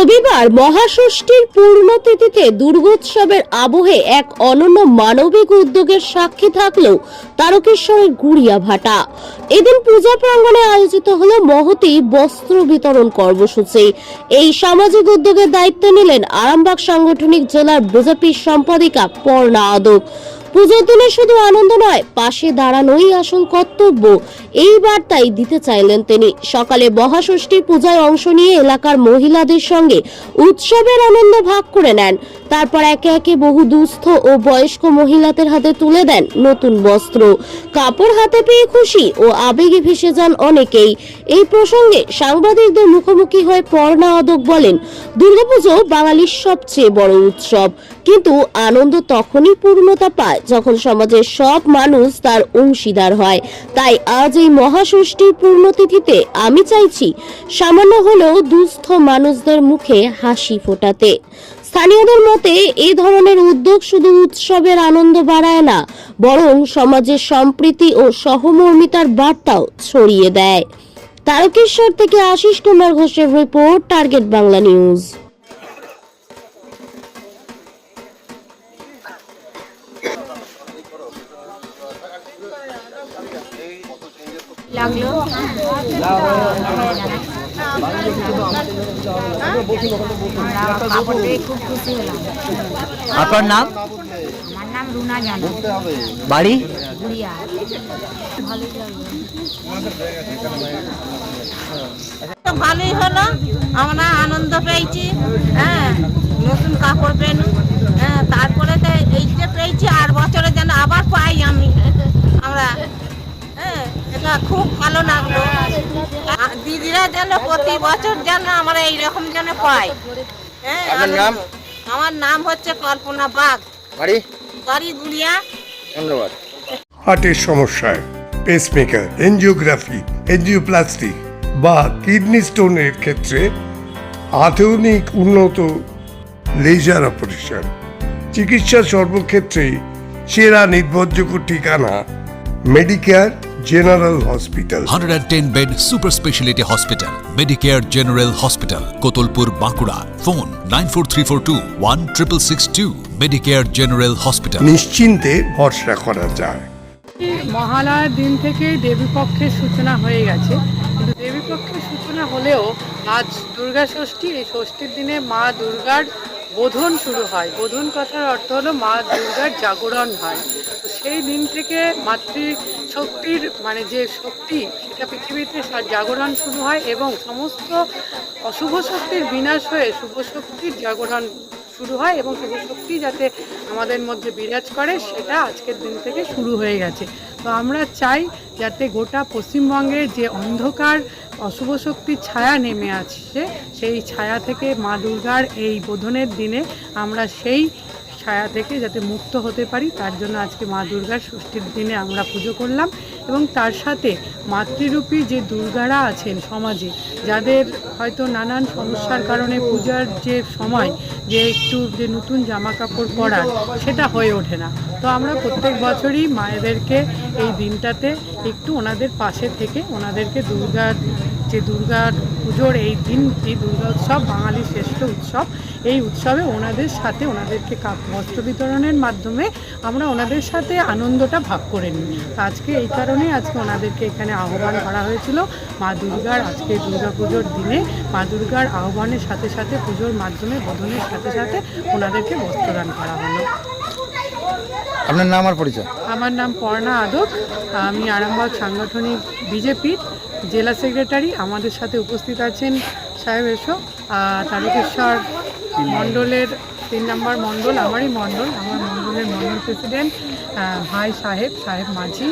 রবিবার মহাষষ্ঠীর পূর্ণতিথিতে দুর্গোৎসবের আবহে এক অনন্য মানবিক উদ্যোগের সাক্ষী থাকলেও তারকেশ্বরের গুড়িয়াভাটা। এদিন পূজা প্রাঙ্গণে আয়োজিত হলো মহতী বস্ত্র বিতরণ কর্মসূচি। এই সামাজিক উদ্যোগের দায়িত্ব নিলেন আরামবাগ সাংগঠনিক জেলার বিজেপির সম্পাদিকা পর্ণা আদক। পুজোর দিনে শুধু আনন্দ নয়, পাশে দাঁড়ানোই আসল কর্তব্য, এই বার্তাই দিতে চাইলেন তিনি। সকালে মহাষষ্ঠী পূজায় অংশ নিয়ে এলাকার মহিলাদের সঙ্গে উৎসবের আনন্দ ভাগ করে নেন। তারপর একে একে বহু দুস্থ ও বয়স্ক মহিলাদের হাতে তুলে দেন নতুন বস্ত্র। কাপড় হাতে পেয়ে খুশি ও আবেগে ভেসে যান অনেকেই। এই প্রসঙ্গে সাংবাদিকদের মুখোমুখি হয়ে পর্ণা আদক বলেন, দুর্গাপুজো বাঙালির সবচেয়ে বড় উৎসব, কিন্তু আনন্দ তখনই পূর্ণতা পায় যখন সমাজের সব মানুষ তার অংশীদার হয়। তাই আজ এই মহাষষ্ঠীর পূর্ণতিথিতে আমি চাইছি সামান্য হলেও দুস্থ মানুষদের মুখে হাসি ফোটাতে। স্থানীয়দের মতে এই ধরনের উদ্যোগ শুধু উৎসবের আনন্দ বাড়ায় না, বরং সমাজের সম্প্রীতি ও সহমর্মিতার বার্তাও ছড়িয়ে দেয়। তারকেশ্বর থেকে আশিস কুমার ঘোষের রিপোর্ট, টার্গেট বাংলা নিউজ। লাগলো কাপড় পেয়ে খুব খুশি হলাম। আপনার নাম? আমার নাম রুনা জানো। বাড়ি? গুড়িয়া। ভালোই লাগলো। ভালোই হলো, আমরা আনন্দ পেয়েছি। হ্যাঁ, নতুন কাপড় পেনু। হ্যাঁ, তারপরে তো এইটা পেয়েছি, আর বছরে যেন আবার পাই আমরা। হ্যাঁ, এটা খুব ভালো লাগলো। দিদিরা যেন প্রতি বছর যেন আমরা এইরকম যেন পাই। হ্যাঁ, আমার নাম হচ্ছে কল্পনা বাগ। বাড়ি গুড়িয়া। ধন্যবাদ। হার্টের সমস্যায় পেসমেকার, এনজিওগ্রাফি, এনজিওপ্লাস্টি বা কিডনি স্টোনের ক্ষেত্রে আধুনিক উন্নত লেজার অপারেশন চিকিৎসার সর্বক্ষেত্রে সেরা নির্ভরযোগ্য ঠিকানা Medicare general hospital. 110 bed super speciality hospital, Medicare general hospital, Kotulpur, Bankura. Phone 9434216662। Medicare general hospital. নিশ্চিন্তে ভরসা করা যায়। মহালয়ার দিন থেকে দেবীপক্ষের সূচনা হয়ে গেছে, কিন্তু দেবীপক্ষের সূচনা হলেও আজ দুর্গা ষষ্ঠী। এই ষষ্ঠীর দিনে মা দুর্গার বোধন শুরু হয়। বোধন কথার অর্থ হলো মা দুর্গার জাগরণ হয়। তো সেই দিন থেকে মাতৃশক্তির মানে যে শক্তি, সেটা পৃথিবীতে জাগরণ শুরু হয় এবং সমস্ত অশুভ শক্তির বিনাশ হয়ে শুভ শক্তির জাগরণ শুরু হয় এবং শুভ শক্তি যাতে আমাদের মধ্যে বিরাজ করে, সেটা আজকের দিন থেকে শুরু হয়ে গেছে। তো আমরা চাই যাতে গোটা পশ্চিমবঙ্গের যে অন্ধকার অশুভ শক্তির ছায়া নেমে আসছে, সেই ছায়া থেকে মা দুর্গার এই বোধনের দিনে আমরা সেই ছায়া থেকে যাতে মুক্ত হতে পারি, তার জন্য আজকে মা দুর্গার ষষ্ঠীর দিনে আমরা পুজো করলাম। এবং তার সাথে মাতৃরূপী যে দুর্গারা আছেন সমাজে, যাদের হয়তো নানান সমস্যার কারণে পূজার যে সময় যে একটু যে নতুন জামা কাপড় পরার, সেটা হয়ে ওঠে না। তো আমরা প্রত্যেক বছরই মায়েদেরকে এই দিনটাতে একটু ওনাদের পাশে থেকে ওনাদেরকে দুর্গা পুজোর এই দিনটি, দুর্গা উৎসব বাঙালির শ্রেষ্ঠ উৎসব, এই উৎসবে ওনাদের সাথে ওনাদেরকে বস্ত্র বিতরণের মাধ্যমে আমরা ওনাদের সাথে আনন্দটা ভাগ করে নিই। আজকে এই কারণে আজকে ওনাদেরকে এখানে আহ্বান করা হয়েছিল। মা দুর্গার আজকে দুর্গা পুজোর দিনে মা দুর্গার আহ্বানের সাথে সাথে পুজোর মাধ্যমে বোধনের সাথে সাথে ওনাদেরকে বস্ত্রদান করা হলো। আপনার নাম আর পরিচয়? আমার নাম পর্ণা আদক, আমি আরামবাগ সাংগঠনিক বিজেপির জেলা সেক্রেটারি। আমাদের সাথে উপস্থিত আছেন সাহেব এসো, তারকেশ্বর মণ্ডলের 3 নম্বর মণ্ডল, আমারই মণ্ডল, আমার মণ্ডলের মণ্ডল প্রেসিডেন্ট ভাই সাহেব মাঝি।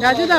রাজুদা,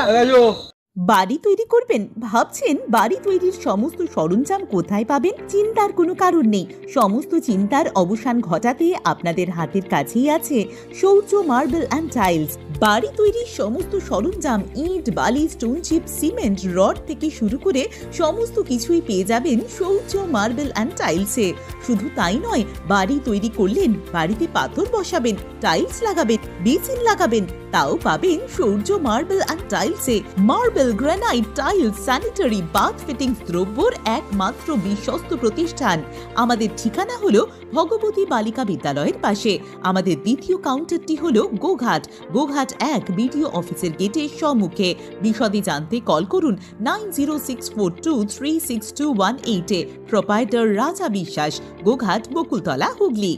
বাড়ি তৈরি করবেন? ভাবছেন বাড়ি তৈরির সমস্ত সরঞ্জাম কোথায় পাবেন? চিন্তার কোনো কারণ নেই। সমস্ত চিন্তার অবসান ঘটাতে আপনাদের হাতের কাছেই আছে শৌর্য মার্বেল অ্যান্ড টাইলস। বাড়ি তৈরির সমস্ত সরঞ্জাম, ইট, বালি, স্টোন চিপ, সিমেন্ট, রড থেকে শুরু করে সমস্ত কিছুই পেয়ে যাবেন শৌর্য মার্বেল অ্যান্ড টাইলসে। শুধু তাই নয়, বাড়ি তৈরি করলেন, বাড়িতে পাথর বসাবেন, টাইলস লাগাবেন, বেসিন লাগাবেন, তাও পাবেন সূর্য মার্বেল অ্যান্ড টাইলসে। Marble, granite, tiles, sanitary, bath fittings দ্রব্যর একমাত্র বিশ্বস্ত প্রতিষ্ঠান। আমাদের ঠিকানা হলো ভগবতী বালিকা বিদ্যালয়ের পাশে। আমাদের দ্বিতীয় কাউন্টারটি হলো গোঘাট 1 বিডিও অফিসের গেটের সম্মুখে। বিশদে জানতে কল করুন 9064236218 এ। প্রোপাইটার রাজা বিশ্বাস, গোঘাট, বকুলতলা, হুগলি।